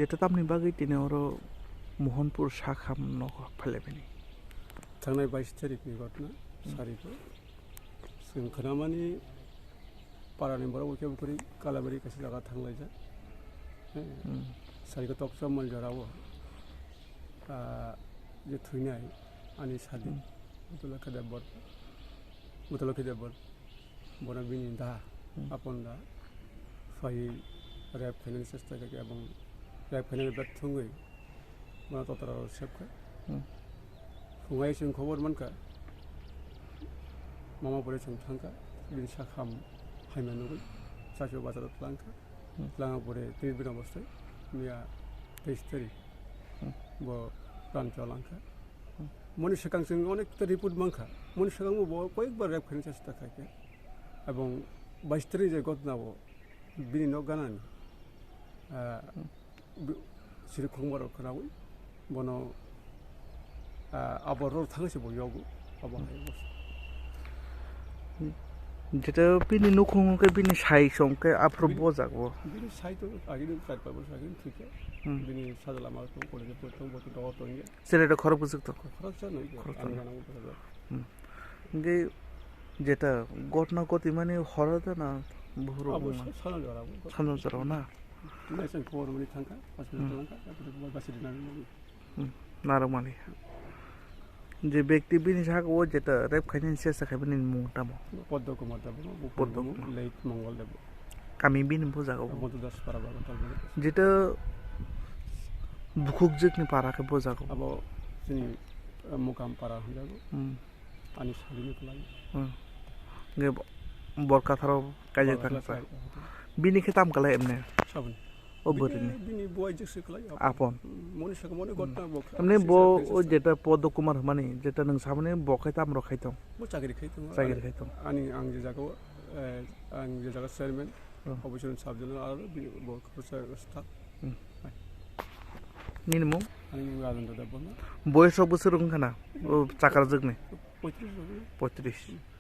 যেটা তামনি বাগै तिने अरो मोहनपुर शाखा न फैलायबायनि थांनाय 22 तारिखनि घटना सारिखौ जों खोनामानि पारानि बराव उखियाबुखुरि कालाबारि कासे जागा थांलायजा सारिखौ टक्सा मलजराव जे थुइनाय आनि सालि बुतलखि देबर बना बिनि दा आपन दा फाइ रेप खायनायनि सेस्था खालामो एबं रेप खायनायनि बाद थुङै बना तत्रा सेबखा फुङाय जों खबर मोनखा मामा बोरै जों थांखा बिनि साखाम हायमानुगै सासे बाजाराव लांखा लाङा बोरै दै बिना बस्थाय मिया 23 तारिख ब रानचा लांखा मनि सिगां जों अनेकथा रिपर्ट मांखा मनि सिगां बो कयेकबार रेप खायनायनि सेस्था खालामो एबं 22 तारिख जे घटनाव बिनि न' गानानि सिरि खुंबाराव खोनावै बनो आबाराव थांसै बयावबो आबाहाय যেটা বিনি নখংকে বিনি সাই সংকে আফ্রো বজাগো बिनि साइड आगिनो काटबा बसागिन ठीके बिनि साजला माखौ कलेज पड़तों बतो दवा तोंगे সেটা খরচ বুঝতো खरच नय आनि गानांगौ बसागा गे যেটা ঘটনা গতি মানে হরদা না বহু अबश्य साना जराबो সানো জরাও না नायसन खबर मनि थांखा हस्पिटाल लांखा एबो बासि दिनानै नारमाली যে ব্যক্তি বিনি সাগো যেটা রেপ খাইনি চেষ্টা খাইবেন মুটামো পদ্ম কুমার দেব পদ্ম লেট মঙ্গল দেব কামি বিন বুঝাগো মধু দাস পারা বাগাতাল যেটা বুকুক জেকনি পারাকে বুঝাগো আবো जोंनि मुकाम पारा होनजागो आनि सालिनि खलाई गे बरकाथाराव काजे थांसा बिनि खेताम कला एमने साबन ओ बोरिनि बिनि बवाइजोकसो खलाई आपन मनि सका मनि घटना बक एमने बो ओ जेटा पद्म कुमार माने जेटा नों सामने बखायताम रखायतम बो चागिरि खायतम आनि आं जे जागाव आं जे जागा चेयारमेन अफिसार साबजेक्ट आरो बरकाथार स्टाफ निनमु आनि राजेन्द्र देबना बयस बोसोर ओंखाना ओ चाकार जगने 35 35